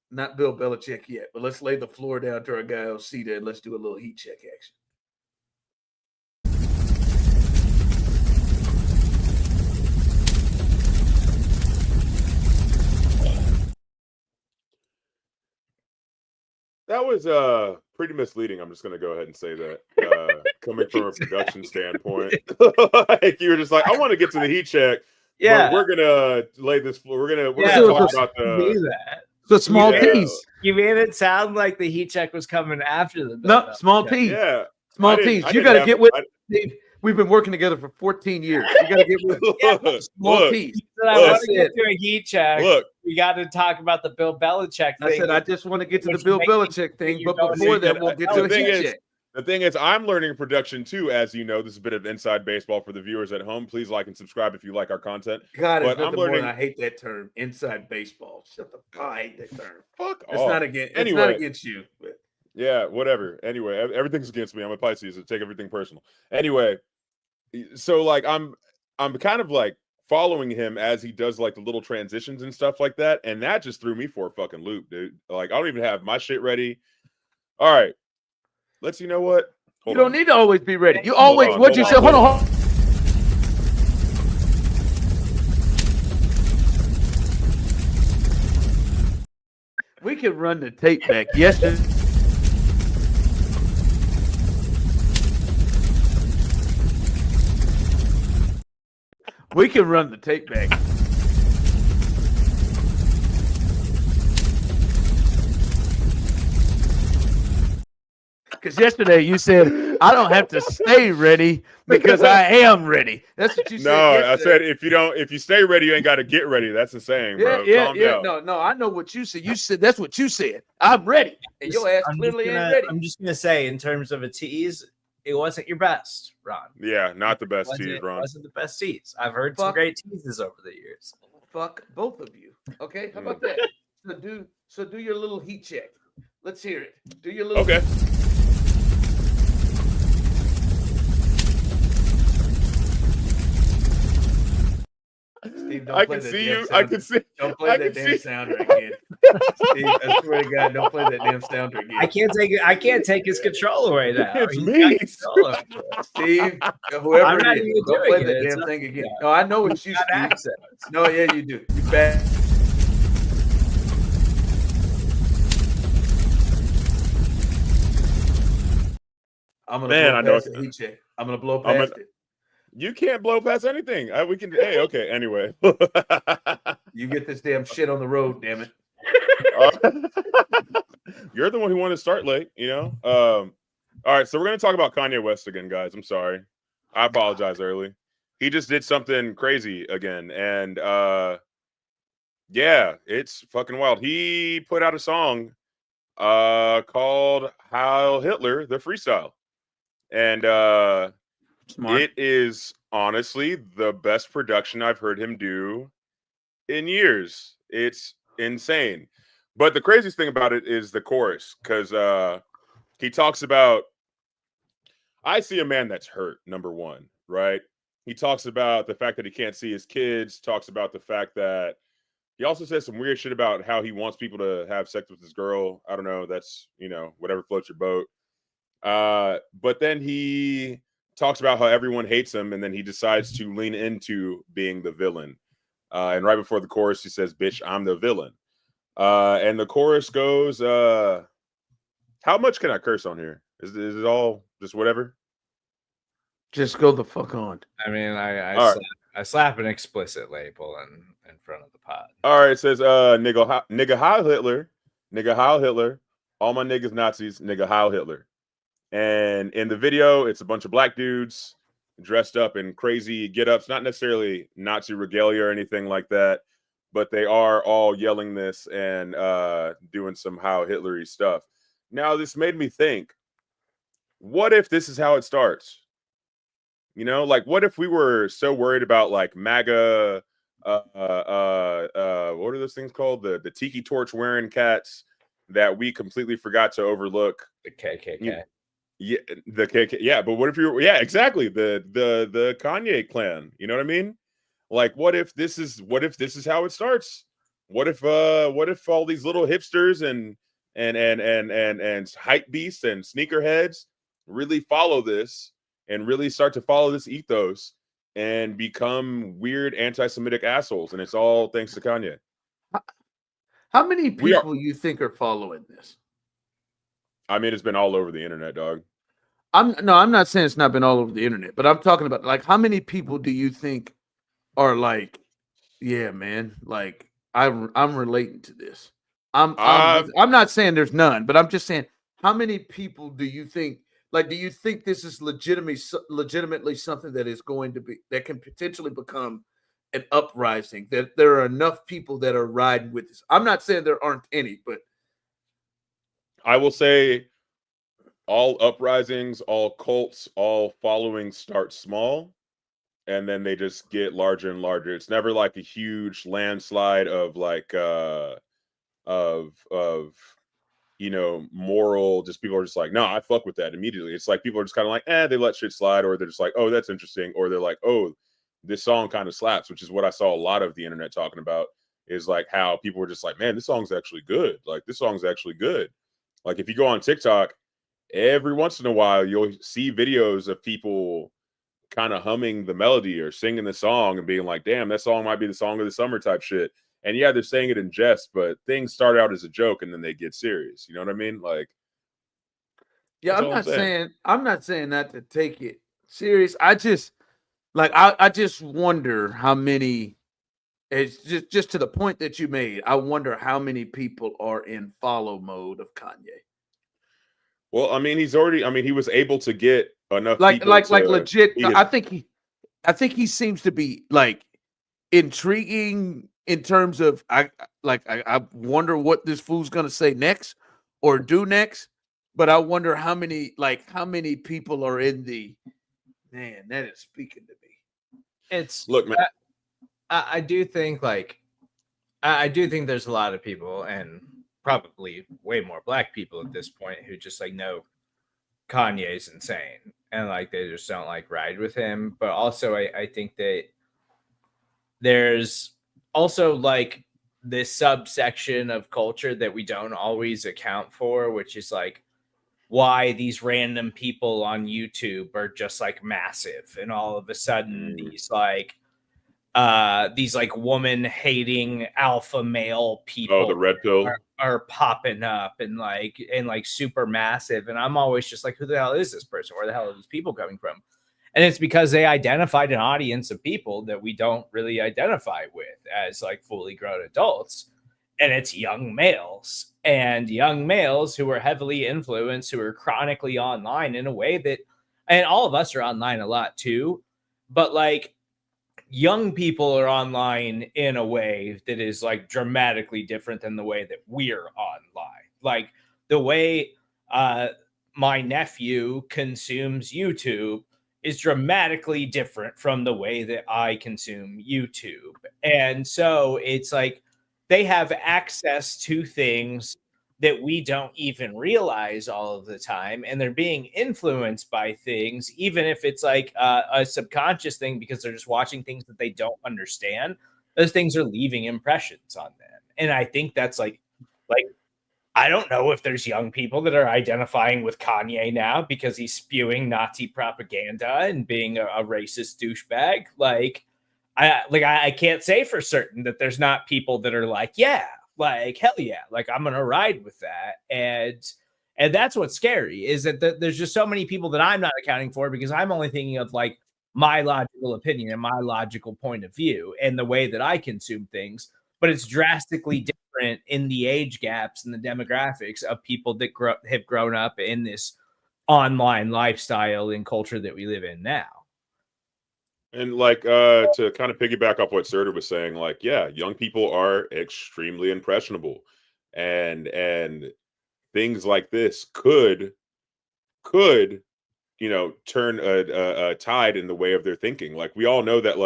Not Bill Belichick yet, but let's lay the floor down to our guy Osita and let's do a little heat check action. That was pretty misleading. I'm just going to go ahead and say that. Coming from a production standpoint, like you were just like, I want to get to the heat check. Yeah, we're gonna lay this floor. We're gonna talk about the small tease. You made it sound like the heat check was coming after the small tease. Yeah, small tease. You got to get with. We've been working together for 14 years. You got to get with small tease. I want to get to a heat check. We got to talk about the Bill Belichick thing. I said I just want to get to the Bill Belichick thing, but before that, we'll get to a heat check. The thing is, I'm learning production too, as you know. This is a bit of inside baseball for the viewers at home. Please like and subscribe if you like our content. God, but I'm learning. I hate that term, inside baseball. Shut the fuck. I hate that term. Fuck off. It's not against you. But. Yeah, whatever. Anyway, everything's against me. I'm a Pisces, so take everything personal. Anyway, so like I'm kind of like following him as he does like the little transitions and stuff like that, and that just threw me for a fucking loop, dude. Like I don't even have my shit ready. All right, you know what? You don't need to always be ready. You always what you said. Hold on. We can run the tape back. Yes. We can run the tape back. Because yesterday you said, I don't have to stay ready because I am ready. That's what you said. No, yesterday. I said if you stay ready, you ain't got to get ready. That's the saying, bro. Calm down. No, I know what you said. You said that's what you said. I'm ready. And your ass clearly ain't ready. I'm just gonna say, in terms of a tease, it wasn't your best, Ron. Yeah, not the best tease, Ron. It wasn't the best tease. I've heard some great teases over the years. Fuck both of you. Okay, how about that? So do your little heat check. Let's hear it. Do your little. Okay. Steve, I can see you. I can see. Don't play that damn sounder again. Steve, I swear to God, don't play that damn sounder again. I can't take his control away now. It's me. Steve, whoever it is, don't play that damn thing again. No, I know it's you, Steve. No, yeah, you do. You bad. I'm gonna blow past the heat check. I'm gonna blow past it. You can't blow past anything. We can. Hey, okay. Anyway, you get this damn shit on the road, damn it. You're the one who wanted to start late, you know. All right, so we're gonna talk about Kanye West again, guys. I'm sorry. I apologize early. He just did something crazy again, and yeah, it's fucking wild. He put out a song called "Heil Hitler," the freestyle, and Smart. It is honestly the best production I've heard him do in years. It's insane. But the craziest thing about it is the chorus, because he talks about, I see a man that's hurt, number one, right? He talks about the fact that he can't see his kids, talks about the fact that he also says some weird shit about how he wants people to have sex with his girl. I don't know. That's, whatever floats your boat. But then he talks about how everyone hates him, and then he decides to lean into being the villain. And right before the chorus, he says, "Bitch, I'm the villain." And the chorus goes, how much can I curse on here? Is it all just whatever? Just go the fuck on. I mean, I slap an explicit label in front of the pod. All right, it says, nigga Heil Hitler, nigga Heil Hitler, all my niggas Nazis, nigga Heil Hitler. And in the video, it's a bunch of black dudes dressed up in crazy get-ups, not necessarily Nazi regalia or anything like that, but they are all yelling this and doing some Heil Hitler-y stuff. Now, this made me think, what if this is how it starts? Like, what if we were so worried about, like, MAGA, what are those things called? The tiki torch wearing cats that we completely forgot to overlook. The KKK. Yeah, the KK. Yeah, but what if you're? Yeah, exactly. The Kanye clan. You know what I mean? Like, what if this is how it starts? What if all these little hipsters and hype beasts and sneakerheads really follow this and really start to follow this ethos and become weird anti-Semitic assholes, and it's all thanks to Kanye. How many people you think are following this? I mean, it's been all over the internet, dog. I'm not saying it's not been all over the internet, but I'm talking about, like, how many people do you think are like, yeah, man, like I'm relating to this. I'm not saying there's none, but I'm just saying, how many people do you think, like, do you think this is legitimately something that is going to be, that can potentially become an uprising, that there are enough people that are riding with this? I'm not saying there aren't any, but I will say all uprisings, all cults, all followings start small, and then they just get larger and larger. It's never like a huge landslide of like of moral, just people are just like, no, I fuck with that immediately. It's like people are just kind of like, they let shit slide, or they're just like, oh, that's interesting, or they're like, oh, this song kind of slaps, which is what I saw a lot of the internet talking about, is like how people were just like, man, this song's actually good. Like, this song's actually good. Like, if you go on TikTok, every once in a while, you'll see videos of people kind of humming the melody or singing the song and being like, damn, that song might be the song of the summer type shit. And yeah, they're saying it in jest, but things start out as a joke and then they get serious. You know what I mean? Like, yeah, I'm not saying that to take it serious. I just I just wonder how many. It's just to the point that you made. I wonder how many people are in follow mode of Kanye. Well, I mean, he was able to get enough people like legit. I think he seems to be like intriguing in terms of I wonder what this fool's gonna say next or do next. But I wonder how many people are in the man that is speaking to me. It's look, man. I do think I do think there's a lot of people, and probably way more black people at this point, who just like know Kanye's insane and like they just don't like ride with him. But also I think that there's also like this subsection of culture that we don't always account for, which is like why these random people on YouTube are just like massive, and all of a sudden these woman hating alpha male people the red pill are popping up and like super massive. And I'm always just like, who the hell is this person? Where the hell are these people coming from? And it's because they identified an audience of people that we don't really identify with as like fully grown adults. And it's young males who are heavily influenced, who are chronically online in a way that, and all of us are online a lot too, but like young people are online in a way that is like dramatically different than the way that we're online. Like the way my nephew consumes YouTube is dramatically different from the way that I consume YouTube. And so it's like they have access to things that we don't even realize all of the time, and they're being influenced by things, even if it's like a subconscious thing, because they're just watching things that they don't understand. Those things are leaving impressions on them. And I think that's like I don't know if there's young people that are identifying with Kanye now because he's spewing Nazi propaganda and being a racist douchebag. I can't say for certain that there's not people that are like, yeah, like hell yeah, like I'm gonna ride with that. And that's what's scary, is that there's just so many people that I'm not accounting for, because I'm only thinking of like my logical opinion and my logical point of view and the way that I consume things. But it's drastically different in the age gaps and the demographics of people that have grown up in this online lifestyle and culture that we live in now. And like to kind of piggyback off what Serda was saying, like, yeah, young people are extremely impressionable, and things like this could turn a tide in the way of their thinking. Like, we all know that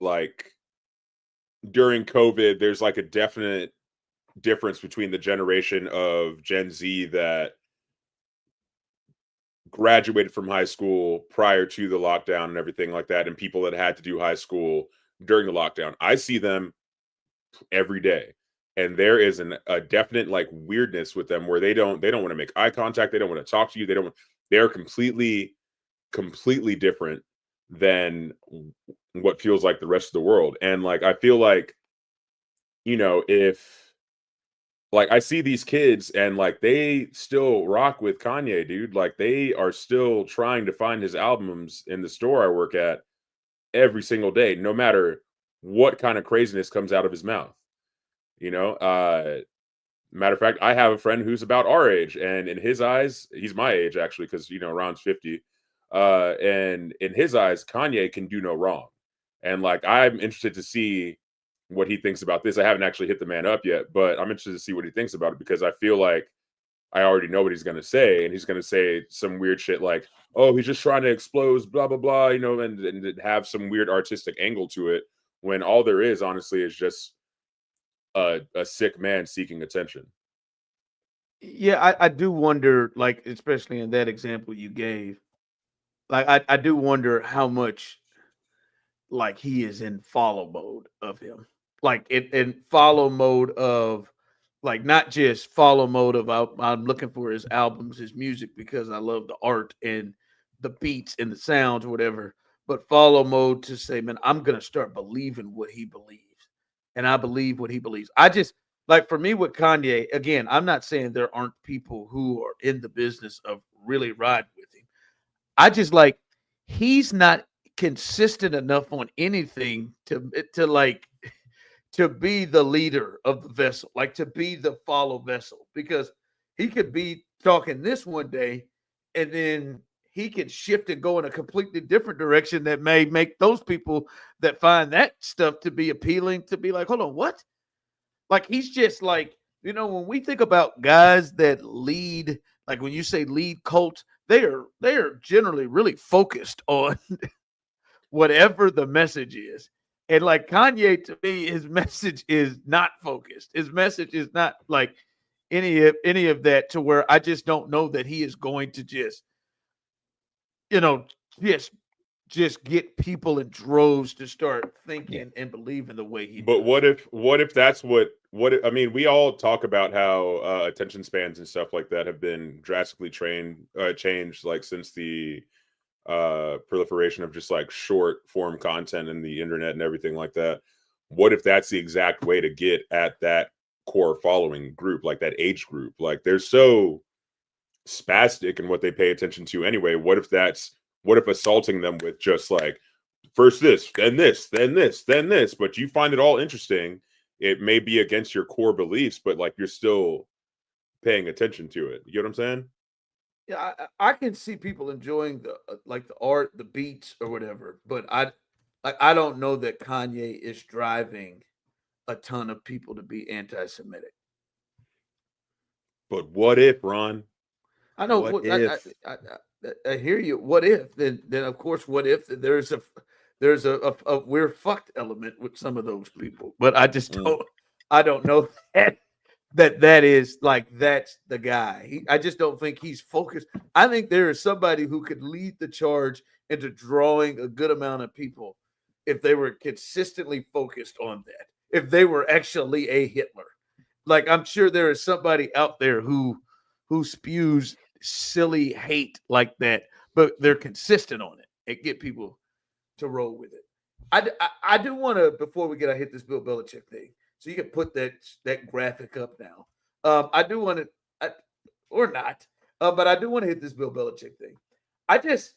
like during COVID, there's like a definite difference between the generation of Gen Z that graduated from high school prior to the lockdown and everything like that, and people that had to do high school during the lockdown. I see them every day, and there is a definite like weirdness with them where they don't want to make eye contact, they don't want to talk to you, they're completely different than what feels like the rest of the world. And like I feel like, if like I see these kids and like they still rock with Kanye, dude. Like they are still trying to find his albums in the store I work at every single day, no matter what kind of craziness comes out of his mouth. Matter of fact, I have a friend who's about our age, and in his eyes, he's my age actually, because Ron's 50. And in his eyes, Kanye can do no wrong. And like I'm interested to see what he thinks about this. I haven't actually hit the man up yet, but I'm interested to see what he thinks about it, because I feel like I already know what he's going to say, and he's going to say some weird shit like, oh, he's just trying to expose blah, blah, blah, you know, and have some weird artistic angle to it, when all there is, honestly, is just a sick man seeking attention. Yeah, I do wonder, like, especially in that example you gave, like, I do wonder how much, like, he is in follow mode of him, like in follow mode of, like, not just follow mode of I'm looking for his albums, his music, because I love the art and the beats and the sounds or whatever, but follow mode to say, man, I'm gonna start believing what he believes, and I believe what he believes. I just, like, for me with Kanye, again, I'm not saying there aren't people who are in the business of really riding with him. I just, like, he's not consistent enough on anything to like to be the leader of the vessel, like to be the follow vessel, because he could be talking this one day and then he could shift and go in a completely different direction that may make those people that find that stuff to be appealing to be like, hold on, what? Like, he's just like, you know, when we think about guys that lead, like when you say lead cults, they are generally really focused on whatever the message is. And like Kanye, to me, his message is not focused. His message is not like any of that, to where I just don't know that he is going to just, you know, just get people in droves to start thinking and believing the way he But does. what if that's I mean, we all talk about how attention spans and stuff like that have been drastically changed, like, since the proliferation of just like short form content and the internet and everything like that. What if that's the exact way to get at that core following group, like that age group? Like, they're so spastic in what they pay attention to anyway. What if assaulting them with just like, first this, then this, then this, then this, but you find it all interesting. It may be against your core beliefs, but like, you're still paying attention to it. You get what I'm saying? Yeah, I can see people enjoying the like the art, the beats, or whatever, but I don't know that Kanye is driving a ton of people to be anti-Semitic. But what if, Ron? I know What what if? I hear you. What if then of course what if there's a we're fucked element with some of those people, but I just don't know that is like that's the guy. I just don't think he's focused. I think there is somebody who could lead the charge into drawing a good amount of people if they were consistently focused on that. If they were actually a Hitler. Like, I'm sure there is somebody out there who spews silly hate like that, but they're consistent on it and get people to roll with it. I do want to, before we hit this Bill Belichick thing, so you can put that graphic up now. I do want to, or not, but I do want to hit this Bill Belichick thing. I just,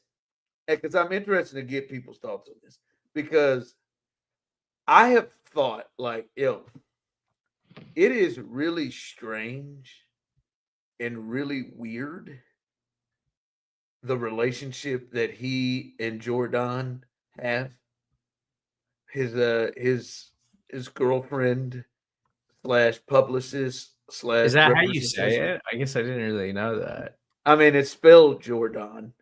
because I'm interested to get people's thoughts on this, because I have thought, like, yo, it is really strange and really weird, the relationship that he and Jordan have. His girlfriend / publicist / Is that how you say representation. it? I guess I didn't really know that. I mean, it's spelled Jordan,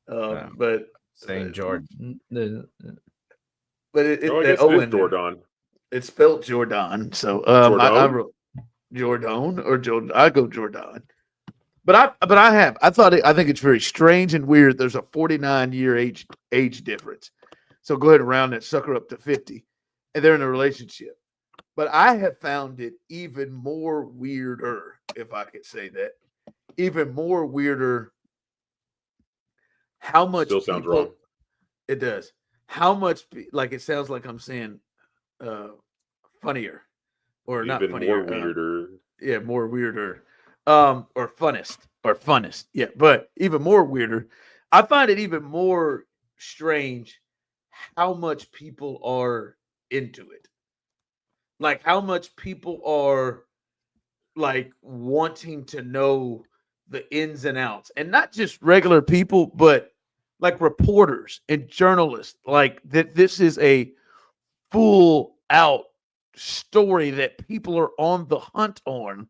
but Saying Jordan. but I that guess O it is in there. Jordan. It's spelled Jordan. So I wrote Jordan or Jordan. I go Jordan. But I think it's very strange and weird. There's a 49-year age difference. So go ahead and round that sucker up to 50. And they're in a relationship. But I have found it even more weirder, if I could say that. Even more weirder how much Still sounds wrong. It does. How much, like, it sounds like I'm saying funnier or Even not funnier. more weirder. Yeah, more weirder. Or funnest. Yeah, but even more weirder. I find it even more strange how much people are into it. Like, how much people are like wanting to know the ins and outs, and not just regular people, but like reporters and journalists. Like, that this is a full out story that people are on the hunt on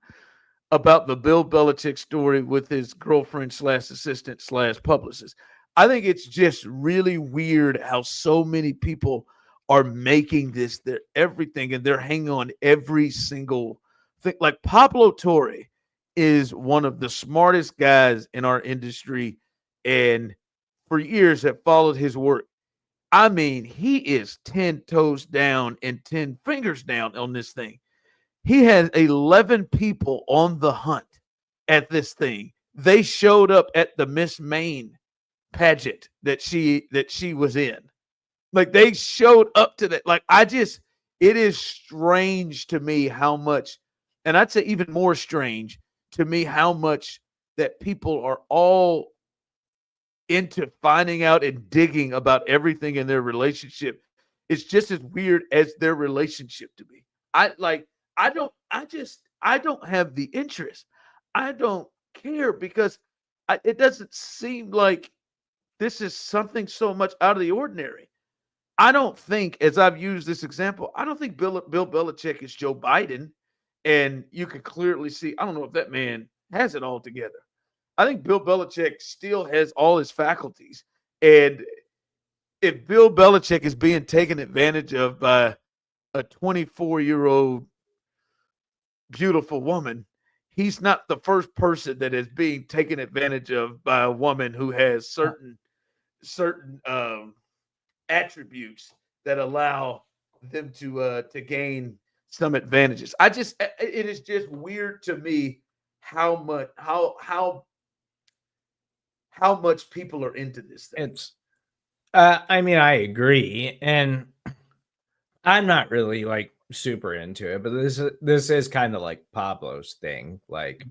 about the Bill Belichick story with his girlfriend / assistant / publicist. I think it's just really weird how so many people are making this their everything and they're hanging on every single thing. Like Pablo Torre is one of the smartest guys in our industry and for years have followed his work. I mean, he is 10 toes down and 10 fingers down on this thing. He has 11 people on the hunt at this thing. They showed up at the Miss Maine pageant that she was in. Like they showed up to that. Like it is strange to me how much, and I'd say even more strange to me how much that people are all into finding out and digging about everything in their relationship. It's just as weird as their relationship to me. I don't have the interest. I don't care because it doesn't seem like this is something so much out of the ordinary. I don't think, as I've used this example, I don't think Bill Belichick is Joe Biden. And you can clearly see, I don't know if that man has it all together. I think Bill Belichick still has all his faculties. And if Bill Belichick is being taken advantage of by a 24-year-old beautiful woman, he's not the first person that is being taken advantage of by a woman who has certain attributes that allow them to gain some advantages. It is just weird to me how much people are into this thing. It's I mean, I agree, and I'm not really like super into it, but this is kind of like Pablo's thing, like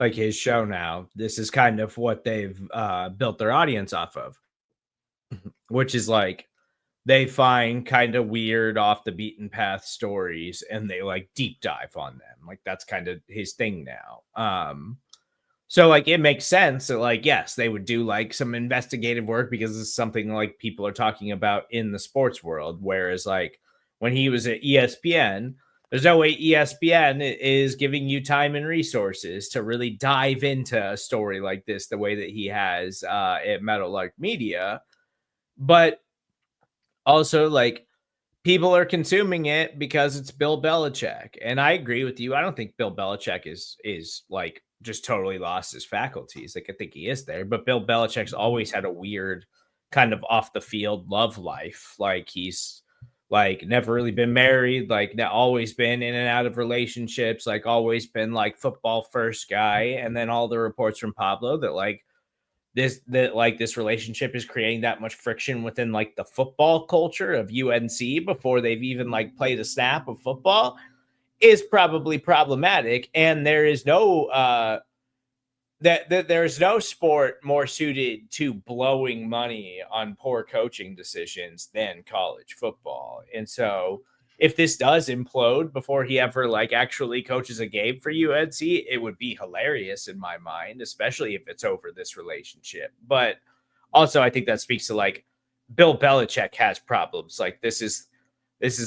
his show now. This is kind of what they've built their audience off of, which is like they find kind of weird off the beaten path stories and they like deep dive on them. Like that's kind of his thing now. So like it makes sense that like, yes, they would do like some investigative work because it's something like people are talking about in the sports world. Whereas like when he was at ESPN, there's no way ESPN is giving you time and resources to really dive into a story like this the way that he has at Meadowlark Media. But also like people are consuming it because it's Bill Belichick. And I agree with you. I don't think Bill Belichick is like just totally lost his faculties. Like I think he is there, but Bill Belichick's always had a weird kind of off the field love life. Like he's like never really been married, like always been in and out of relationships, like always been like football first guy. And then all the reports from Pablo that this relationship is creating that much friction within like the football culture of UNC before they've even like played a snap of football is probably problematic. And there is no there's no sport more suited to blowing money on poor coaching decisions than college football. And so if this does implode before he ever like actually coaches a game for UNC, it would be hilarious in my mind, especially if it's over this relationship. But also I think that speaks to like Bill Belichick has problems. Like this is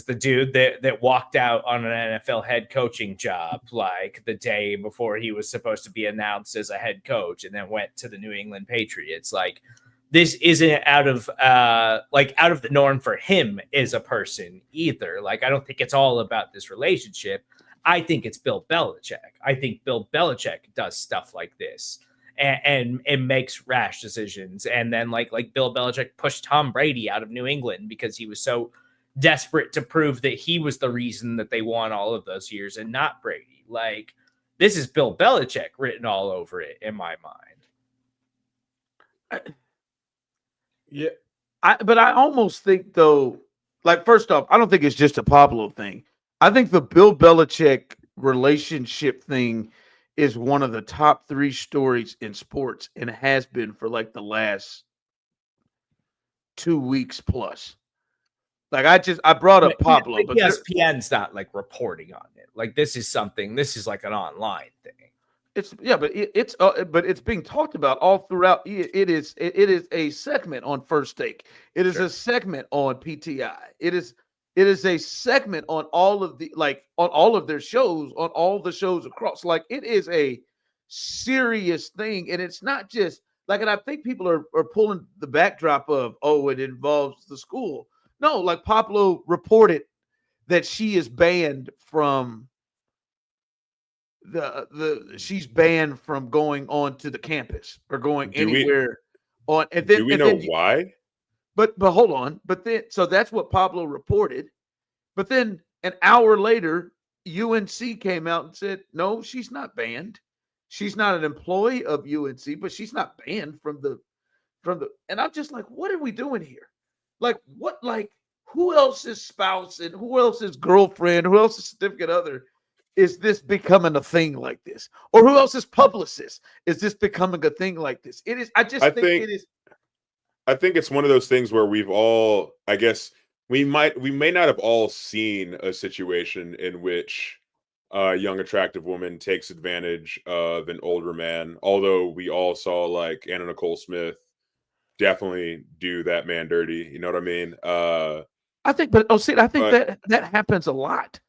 the dude that walked out on an NFL head coaching job like the day before he was supposed to be announced as a head coach and then went to the New England Patriots. Like this isn't out of the norm for him as a person either. Like I don't think it's all about this relationship. I think it's Bill Belichick. I think Bill Belichick does stuff like this and makes rash decisions. And then like Bill Belichick pushed Tom Brady out of New England because he was so desperate to prove that he was the reason that they won all of those years and not Brady. Like this is Bill Belichick written all over it in my mind. But I almost think though, like first off, I don't think it's just a Pablo thing. I think the Bill Belichick relationship thing is one of the top 3 stories in sports and has been for like the last 2 weeks plus. Like I brought up Pablo, but ESPN's not like reporting on it. Like this is like an online thing. But it's being talked about all throughout. It is a segment on First Take. It is a segment on PTI. It is It is a segment on all of their shows, on all the shows across. Like, it is a serious thing, and it's not just like. And I think people are pulling the backdrop of, oh, it involves the school. No, like Pablo reported that she is banned from she's banned from going onto the campus or going anywhere on. And then do we know why? But hold on. But then, so that's what Pablo reported. But then an hour later, UNC came out and said, no, she's not banned. She's not an employee of UNC, but she's not banned from the. And I'm just like, what are we doing here? Like, what? Like, who else's spouse and who else's girlfriend, who else's significant other is this becoming a thing like this? Or who else's publicist is this becoming a thing like this? It is. I think it is. I think it's one of those things where we've all, I guess, we may not have all seen a situation in which a young, attractive woman takes advantage of an older man. Although we all saw like Anna Nicole Smith definitely do that man dirty. You know what I mean? I think that happens a lot.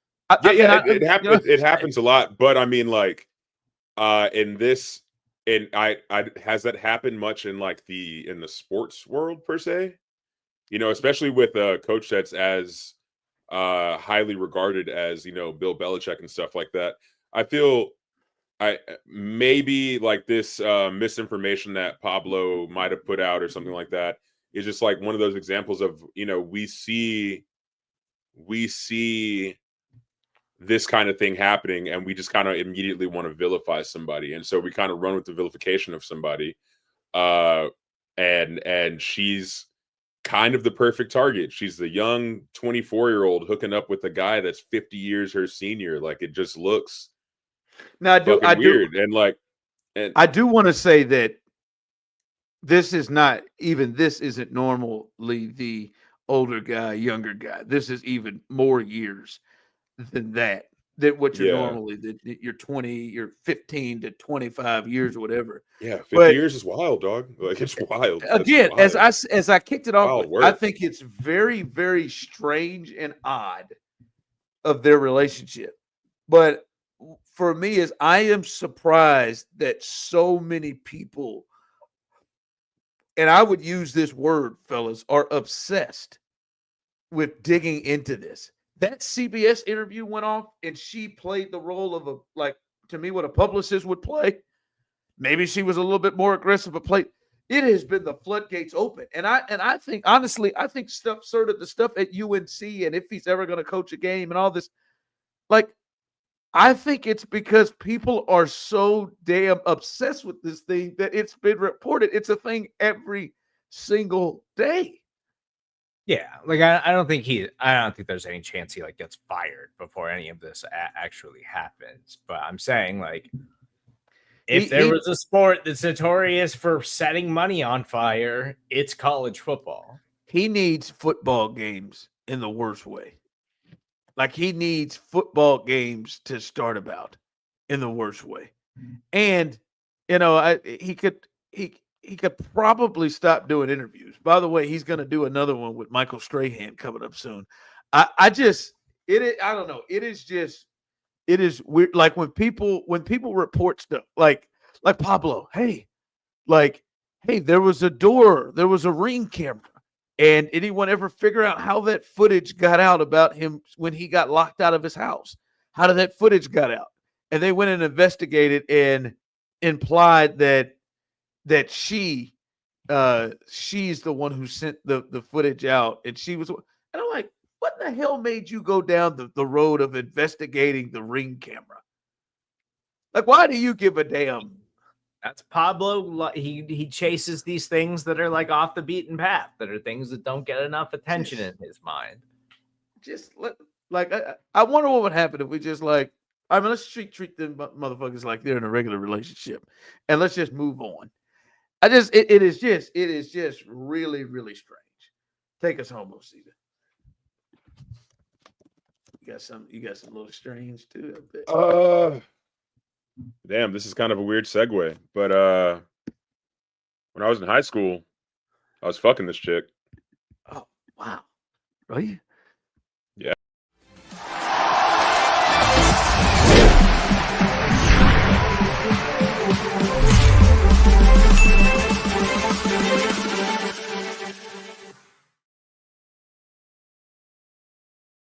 It happens. It happens a lot. But I mean, like, in this. And has that happened much in like in the sports world per se? You know, especially with a coach that's as highly regarded as, you know, Bill Belichick and stuff like that. I feel maybe like this misinformation that Pablo might have put out or something like that is just like one of those examples of, you know, we see this kind of thing happening and we just kind of immediately want to vilify somebody. And so we kind of run with the vilification of somebody. And she's kind of the perfect target. She's the young 24-year-old hooking up with a guy that's 50 years her senior. Like, it just looks weird. And I do want to say that this isn't normally the older guy, younger guy. This is even more years than what you're normally, that you're 20, you're 15 to 25 years or whatever. Yeah, 50 years is wild, dog. Like, it's wild. Again, wild. as I kicked it off, I think it's very, very strange and odd of their relationship. But for me, is I am surprised that so many people, and I would use this word, fellas, are obsessed with digging into this. That CBS interview went off, and she played the role of to me, what a publicist would play. Maybe she was a little bit more aggressive, but it has been the floodgates open. And I think, honestly, Serda, the stuff at UNC, and if he's ever going to coach a game and all this, like, I think it's because people are so damn obsessed with this thing that it's been reported. It's a thing every single day. Yeah, like I don't think there's any chance he like gets fired before any of this actually happens. But I'm saying, like, if there was a sport that's notorious for setting money on fire, it's college football. He needs football games in the worst way. Like, he needs football games to start about in the worst way. And, you know, he could probably stop doing interviews. By the way, he's going to do another one with Michael Strahan coming up soon. I don't know. It is weird. Like, when people report stuff like Pablo, hey, there was a Ring camera. And anyone ever figure out how that footage got out about him when he got locked out of his house? How did that footage got out? And they went and investigated and implied that she's the one who sent the footage out, and she was. And I'm like, what the hell made you go down the road of investigating the Ring camera? Like, why do you give a damn? That's Pablo. He chases these things that are like off the beaten path, that are things that don't get enough attention in his mind. I wonder what would happen if we just let's treat them motherfuckers like they're in a regular relationship, and let's just move on. It is just really, really strange. Take us home, Osita. You got some little strange too, I bet. Damn, this is kind of a weird segue, but when I was in high school, I was fucking this chick. Oh, wow. Really?